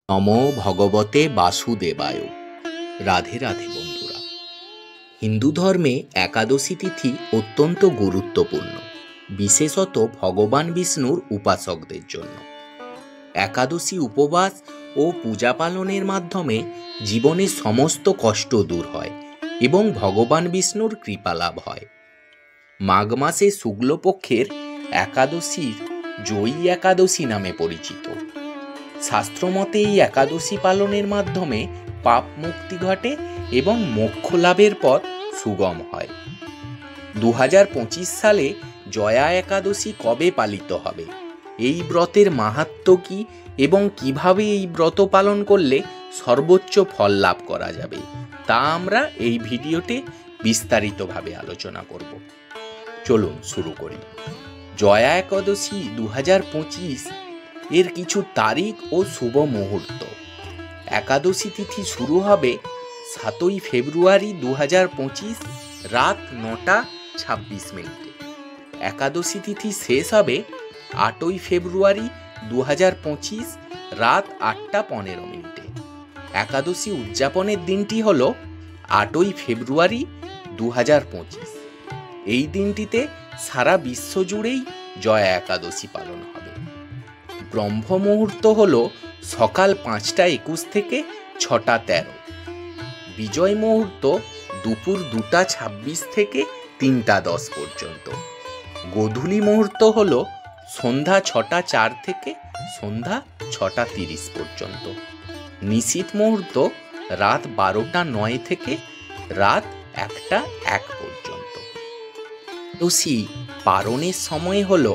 নমো ভগবতে বাসুদেবায়। রাধে রাধে বন্ধুরা। হিন্দু ধর্মে একাদশী তিথি অত্যন্ত গুরুত্বপূর্ণ, বিশেষত ভগবান বিষ্ণুর উপাসকদের জন্য। একাদশী উপবাস ও পূজা পালনের মাধ্যমে জীবনের সমস্ত কষ্ট দূর হয় এবং ভগবান বিষ্ণুর কৃপা লাভ হয়। মাঘ মাসে শুক্লপক্ষের একাদশীর জয়ী একাদশী নামে পরিচিত। শাস্ত্রমতে এই একাদশী পালনের মাধ্যমে পাপ মুক্তি ঘটে এবং মোক্ষ লাভের পথ সুগম হয়। 2025 সালে জয়া একাদশী কবে পালিত হবে, এই ব্রতের মাহাত্ম্য কী এবং কিভাবে এই ব্রত পালন করলে সর্বোচ্চ ফল লাভ করা যাবে, তা আমরা এই ভিডিওতে বিস্তারিতভাবে আলোচনা করব। চলুন শুরু করি। জয়া একাদশী 2025 এর কিছু তারিখ ও শুভ মুহূর্ত। একাদশী তিথি শুরু হবে 7ই ফেব্রুয়ারি 2025 রাত 9:26। একাদশী তিথি শেষ হবে 8ই ফেব্রুয়ারি 2025 রাত 8:15। একাদশী উদযাপনের দিনটি হল 8ই ফেব্রুয়ারি 2025। এই দিনটিতে সারা বিশ্ব জুড়েই জয়া একাদশী পালন হবে। ব্রহ্ম মুহূর্ত হল সকাল 5:21 থেকে 6:13। বিজয় মুহূর্ত দুপুর 2:26 থেকে 3:10 পর্যন্ত। গোধূলি মুহূর্ত হল সন্ধ্যা 6:04 থেকে সন্ধ্যা 6:30 পর্যন্ত। নিশীথ মুহূর্ত রাত 12:09 থেকে রাত 1:01 পর্যন্ত। একাদশী পারণের সময় হল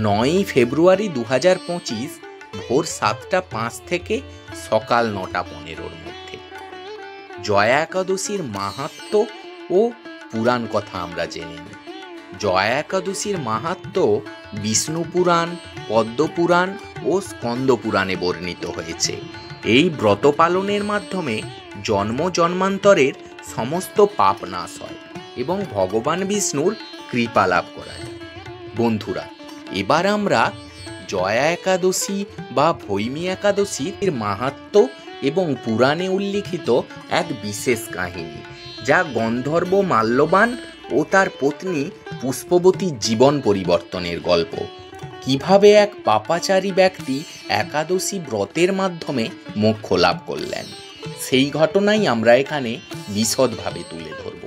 9ই ফেব্রুয়ারি 2025 ভোর 7:05 থেকে সকাল 9:15 মধ্যে। জয়া একাদশীর মাহাত্ম্য ও পুরাণ কথা আমরা জেনে নিই। জয়া একাদশীর মাহাত্ম্য বিষ্ণু পুরাণ, পদ্ম পুরাণ ও স্কন্দ পুরাণে বর্ণিত হয়েছে। এই ব্রত পালনের মাধ্যমে জন্ম জন্মান্তরের সমস্ত পাপ নাশ হয় এবং ভগবান বিষ্ণুর কৃপা লাভ করা যায়। বন্ধুরা, এবার আমরা জয়া একাদশী বা ভৈমী একাদশীর মাহাত্ম্য এবং পুরাণে উল্লিখিত এক বিশেষ কাহিনী, যা গন্ধর্ব মাল্যবান ও তার পত্নী পুষ্পবতীর জীবন পরিবর্তনের গল্প। কিভাবে এক পাপাচারী ব্যক্তি একাদশী ব্রতের মাধ্যমে মোক্ষ লাভ করলেন, সেই ঘটনাই আমরা এখানে বিশদভাবে তুলে ধরব।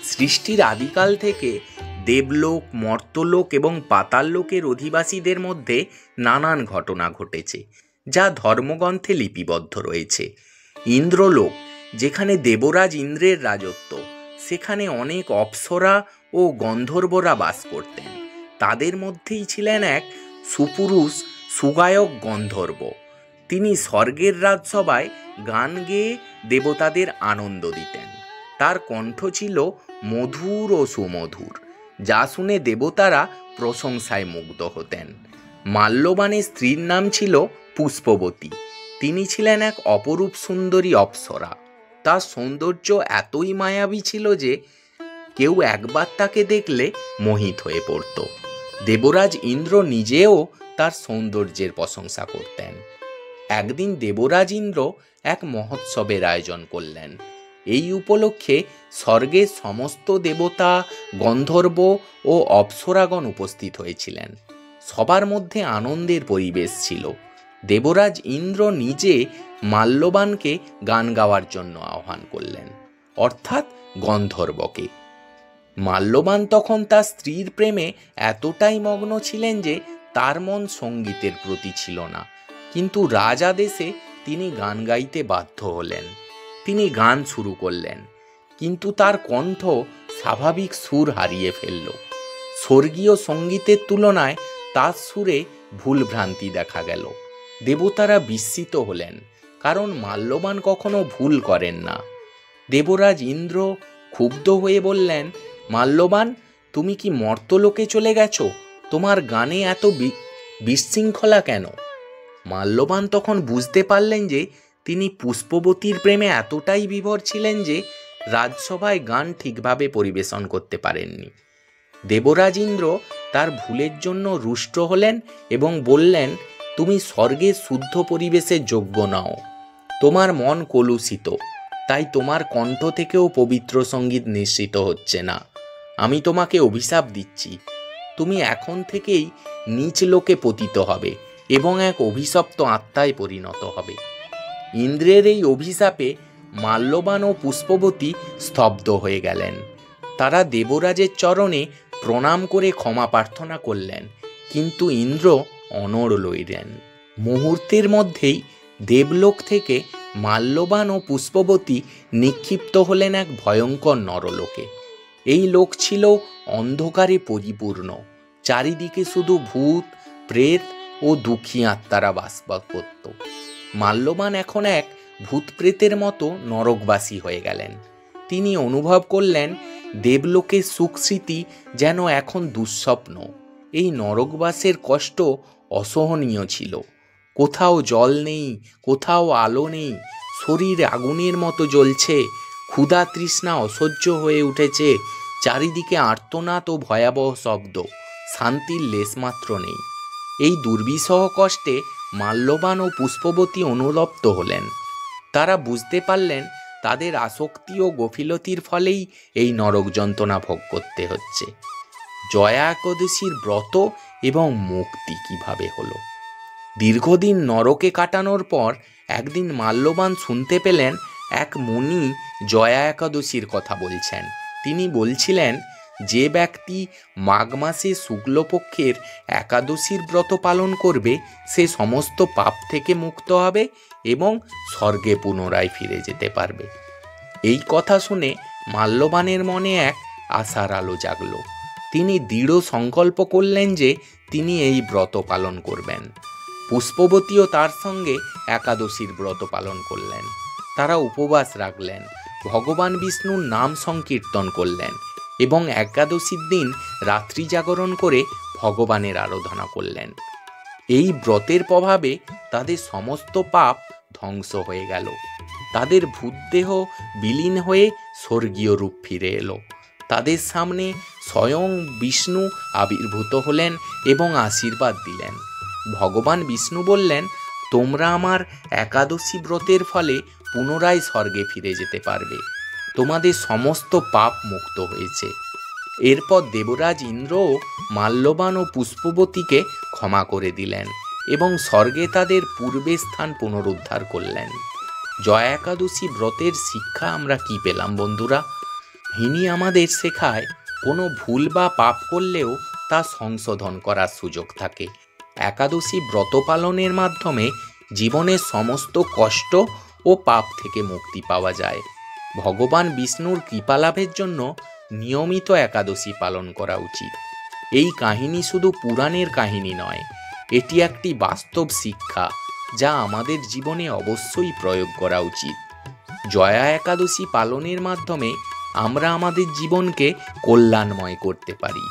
সৃষ্টির আদিকাল থেকে দেবলোক, মর্তলোক এবং পাতাললোকের অধিবাসীদের মধ্যে নানান ঘটনা ঘটেছে, যা ধর্মগ্রন্থে লিপিবদ্ধ রয়েছে। ইন্দ্রলোক, যেখানে দেবরাজ ইন্দ্রের রাজত্ব, সেখানে অনেক অপ্সরা ও গন্ধর্বরা বাস করতেন। তাদের মধ্যেই ছিলেন এক সুপুরুষ সুগায়ক গন্ধর্ব। তিনি স্বর্গের রাজসভায় গান গেয়ে দেবতাদের আনন্দ দিতেন। তার কণ্ঠ ছিল মধুর ও সুমধুর, যা শুনে দেবতারা প্রশংসায় মুগ্ধ হতেন। মাল্যবানের স্ত্রীর নাম ছিল পুষ্পবতী। তিনি ছিলেন এক অপরূপ সুন্দরী অপ্সরা। তার সৌন্দর্য এতই মায়াবী ছিল যে কেউ একবার তাকে দেখলে মোহিত হয়ে পড়ত। দেবরাজ ইন্দ্র নিজেও তার সৌন্দর্যের প্রশংসা করতেন। একদিন দেবরাজ ইন্দ্র এক মহোৎসবের আয়োজন করলেন। এই উপলক্ষে স্বর্গের সমস্ত দেবতা, গন্ধর্ব ও অপ্সরাগণ উপস্থিত হয়েছিলেন। সবার মধ্যে আনন্দের পরিবেশ ছিল। দেবরাজ ইন্দ্র নিজে মাল্যবানকে গান গাওয়ার জন্য আহ্বান করলেন, অর্থাৎ গন্ধর্বকে। মাল্যবান তখন তার স্ত্রীর প্রেমে এতটাই মগ্ন ছিলেন যে তার মন সঙ্গীতের প্রতি ছিল না, কিন্তু রাজ আদেশে তিনি গান গাইতে বাধ্য হলেন। তিনি গান শুরু করলেন, কিন্তু তার কণ্ঠ স্বাভাবিক সুর হারিয়ে ফেলল। স্বর্গীয় সঙ্গীতের তুলনায় তার সুরে ভুলভ্রান্তি দেখা গেল। দেবতারা বিস্মিত হলেন, কারণ মাল্যবান কখনো ভুল করেন না। দেবরাজ ইন্দ্র ক্ষুব্ধ হয়ে বললেন, মাল্যবান, তুমি কি মর্তলোকে চলে গেছো? তোমার গানে এত বিশৃঙ্খলা কেন? মাল্যবান তখন বুঝতে পারলেন যে তিনি পুষ্পবতীর প্রেমে এতটাই বিভোর ছিলেন যে রাজসভায় গান ঠিকভাবে পরিবেশন করতে পারেননি। দেবরাজ ইন্দ্র তার ভুলের জন্য রুষ্ট হলেন এবং বললেন, তুমি স্বর্গের শুদ্ধ পরিবেশের যোগ্য নাও। তোমার মন কলুষিত, তাই তোমার কণ্ঠ থেকেও পবিত্র সঙ্গীত নিঃসৃত হচ্ছে না। আমি তোমাকে অভিশাপ দিচ্ছি, তুমি এখন থেকেই নীচ লোকে পতিত হবে এবং এক অভিশপ্ত আত্মায় পরিণত হবে। ইন্দ্রের এই অভিশাপে মাল্যবান ও পুষ্পবতী স্তব্ধ হয়ে গেলেন। তারা দেবরাজের চরণে প্রণাম করে ক্ষমা প্রার্থনা করলেন, কিন্তু ইন্দ্র অনড় রইলেন। মুহূর্তের মধ্যেই দেবলোক থেকে মাল্যবান ও পুষ্পবতী নিক্ষিপ্ত হলেন এক ভয়ঙ্কর নরলোকে। এই লোক ছিল অন্ধকারে পরিপূর্ণ। চারিদিকে শুধু ভূত, প্রেত ও দুঃখী আত্মারা বাস করত। মাল্যবান এখন এক ভূত প্রেতের মতো নরকবাসী হয়ে গেলেন। তিনি অনুভব করলেন দেবলোকের সুখস্মৃতি যেন এখন দুঃস্বপ্ন। এই নরকবাসের কষ্ট অসহনীয় ছিল। কোথাও জল নেই, কোথাও আলো নেই, শরীর আগুনের মতো জ্বলছে, ক্ষুধা তৃষ্ণা অসহ্য হয়ে উঠেছে, চারিদিকে আর্তনাদ ও ভয়াবহ শব্দ, শান্তির লেশমাত্র নেই। এই দুর্বিষহ কষ্টে মাল্যবান ও পুষ্পবতী অনুতপ্ত হলেন। তারা বুঝতে পারলেন তাদের আসক্তি ও গাফিলতির ফলেই এই নরক যন্ত্রণা ভোগ করতে হচ্ছে। জয়া একাদশীর ব্রত এবং মুক্তি কিভাবে হলো? দীর্ঘদিন নরকে কাটানোর পর একদিন মাল্যবান শুনতে পেলেন এক মুনি জয়া একাদশীর কথা বলছেন। তিনি বলছিলেন, যে ব্যক্তি মাঘ মাসে শুক্লপক্ষের একাদশীর ব্রত পালন করবে সে সমস্ত পাপ থেকে মুক্ত হবে এবং স্বর্গে পুনরায় ফিরে যেতে পারবে। এই কথা শুনে মাল্যবানের মনে এক আশার আলো জাগল। তিনি দৃঢ় সংকল্প করলেন যে তিনি এই ব্রত পালন করবেন। পুষ্পবতীও তার সঙ্গে একাদশীর ব্রত পালন করলেন। তারা উপবাস রাখলেন, ভগবান বিষ্ণুর নাম সংকীর্তন করলেন এবং একাদশীর দিন রাত্রি জাগরণ করে ভগবানের আরাধনা করলেন। এই ব্রতের প্রভাবে তাদের সমস্ত পাপ ধ্বংস হয়ে গেল। তাদের ভূতদেহ বিলীন হয়ে স্বর্গীয় রূপ ফিরে এলো। তাদের সামনে স্বয়ং বিষ্ণু আবির্ভূত হলেন এবং আশীর্বাদ দিলেন। ভগবান বিষ্ণু বললেন, তোমরা আমার একাদশী ব্রতের ফলে পুনরায় স্বর্গে ফিরে যেতে পারবে। তোমাদের সমস্ত পাপ মুক্ত হয়েছে। এরপর দেবরাজ ইন্দ্রও মাল্যবান ও পুষ্পবতীকে ক্ষমা করে দিলেন এবং স্বর্গে তাদের পূর্বের স্থান পুনরুদ্ধার করলেন। জয়া একাদশী ব্রতের শিক্ষা আমরা কি পেলাম বন্ধুরা? ইনি আমাদের শেখায় কোনো ভুল বা পাপ করলেও তা সংশোধন করার সুযোগ থাকে। একাদশী ব্রত পালনের মাধ্যমে জীবনের সমস্ত কষ্ট ও পাপ থেকে মুক্তি পাওয়া যায়। ভগবান বিষ্ণুর কৃপা লাভের জন্য নিয়মিত একাদশী পালন করা উচিত। এই কাহিনী শুধু পুরাণের কাহিনী নয়, এটি একটি বাস্তব শিক্ষা যা আমাদের জীবনে অবশ্যই প্রয়োগ করা উচিত। জয়া একাদশী পালনের মাধ্যমে আমরা আমাদের জীবনকে কল্যাণময় করতে পারি।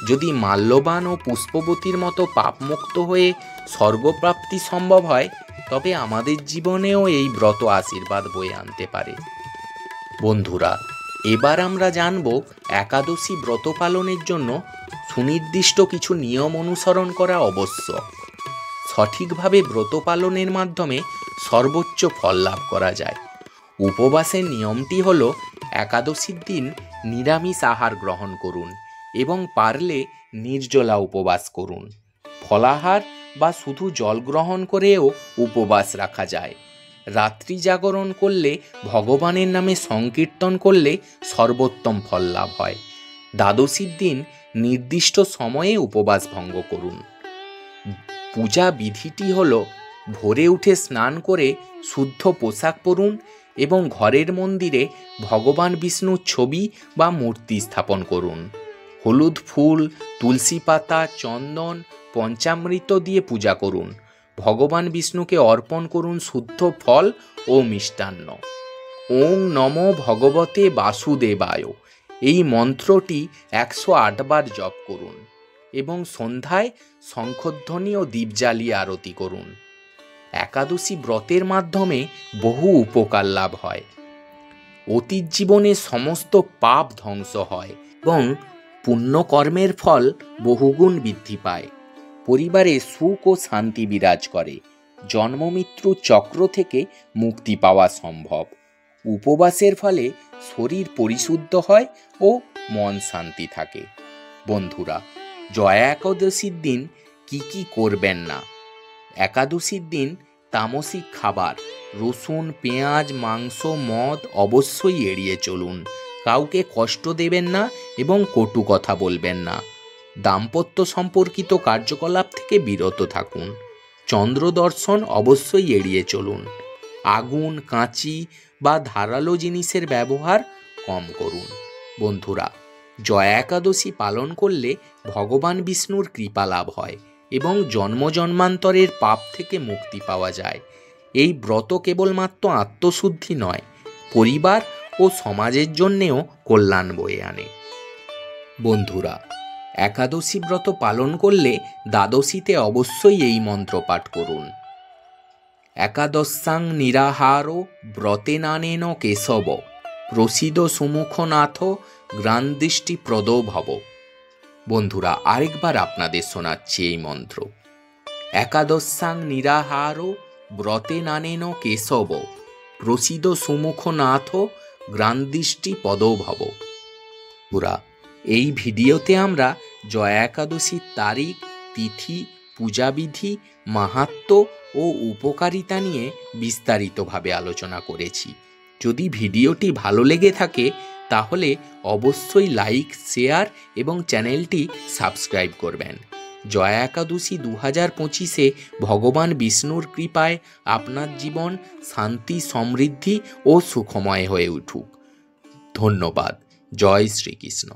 যদি মাল্যবান ও পুষ্পবতীর মতো পাপমুক্ত হয়ে স্বর্গপ্রাপ্তি সম্ভব হয়, তবে আমাদের জীবনেও এই ব্রত আশীর্বাদ বয়ে আনতে পারে। বন্ধুরা, এবার আমরা জানব একাদশী ব্রত পালনের জন্য সুনির্দিষ্ট কিছু নিয়ম অনুসরণ করা আবশ্যক। সঠিকভাবে ব্রত পালনের মাধ্যমে সর্বোচ্চ ফল লাভ করা যায়। উপবাসের নিয়মটি হল, একাদশীর দিন নিরামিষ আহার গ্রহণ করুন এবং পারলে নির্জলা উপবাস করুন। ফলাহার বা শুধু জল গ্রহণ করেও উপবাস রাখা যায়। রাত্রি জাগরণ করলে, ভগবানের নামে সংকীর্তন করলে সর্বোত্তম ফল লাভ হয়। দ্বাদশীর দিন নির্দিষ্ট সময়ে উপবাস ভঙ্গ করুন। পূজা বিধিটি হল, ভোরে উঠে স্নান করে শুদ্ধ পোশাক পরুন এবং ঘরের মন্দিরে ভগবান বিষ্ণুর ছবি বা মূর্তি স্থাপন করুন। হলুদ ফুল, তুলসী পাতা, চন্দন, পঞ্চামৃত দিয়ে পূজা করুন। ভগবান বিষ্ণুকে অর্পণ করুন শুদ্ধ ফল ও মিষ্টান্ন। ওং নমো ভগবতে বাসুদেবায় এই মন্ত্রটি 108 বার জপ করুন এবং সন্ধ্যায় শঙ্খধ্বনি ও দীপ জ্বালিয়ে আরতি করুন। একাদশী ব্রতের মাধ্যমে বহু উপকার লাভ হয়। অতীত জীবনে সমস্ত পাপ ধ্বংস হয় এবং পুণ্যকর্মের ফল বহুগুণ বৃদ্ধি পায়। পরিবারে সুখ ও শান্তি বিরাজ করে, জন্মমৃত্যু চক্র থেকে মুক্তি পাওয়া সম্ভব। উপবাসের ফলে শরীর পরিশুদ্ধ হয় ও মন শান্তি থাকে। বন্ধুরা, জয়া একাদশীর দিন কি করবেন না? একাদশীর দিন তামসিক খাবার, রসুন, পেঁয়াজ, মাংস, মদ অবশ্যই এড়িয়ে চলুন। কাউকে কষ্ট দেবেন না এবং কটু কথা বলবেন না। দাম্পত্য সম্পর্কিত কার্যকলাপ থেকে বিরত থাকুন। চন্দ্র দর্শন অবশ্যই এড়িয়ে চলুন। আগুন, কাঁচি বা ধারালো জিনিসের ব্যবহার কম করুন। বন্ধুরা, জয়া একাদশী পালন করলে ভগবান বিষ্ণুর কৃপা লাভ হয় এবং জন্ম জন্মান্তরের পাপ থেকে মুক্তি পাওয়া যায়। এই ব্রত কেবলমাত্র আত্মশুদ্ধি নয়, পরিবার ও সমাজের জন্যেও কল্যাণ বয়ে আনে। বন্ধুরা, একাদশী ব্রত পালন করলে দ্বাদশীতে অবশ্যই এই মন্ত্র পাঠ করুন। একাদশাং নিরাহারো ব্রতেনানেন কেশব, প্রসিদ সুমুখনাথ গ্রাণদৃষ্টি প্রদো ভব। বন্ধুরা, আরেকবার আপনাদের শোনাচ্ছি এই মন্ত্র। একাদশাং নিরাহারো ব্রতেনানেন কেশব, প্রসিদ সুমুখনাথ গ্রাণদৃষ্টি পদো ভব। বন্ধুরা, এই ভিডিওতে আমরা জয়া একাদশীর তারিখ, তিথি, পূজাবিধি, মাহাত্ম্য ও উপকারিতা নিয়ে বিস্তারিতভাবে আলোচনা করেছি। যদি ভিডিওটি ভালো লেগে থাকে তাহলে অবশ্যই লাইক, শেয়ার এবং চ্যানেলটি সাবস্ক্রাইব করবেন। জয়া একাদশী 2025-এ ভগবান বিষ্ণুর কৃপায় আপনার জীবন শান্তি, সমৃদ্ধি ও সুখময় হয়ে উঠুক। ধন্যবাদ। জয় শ্রীকৃষ্ণ।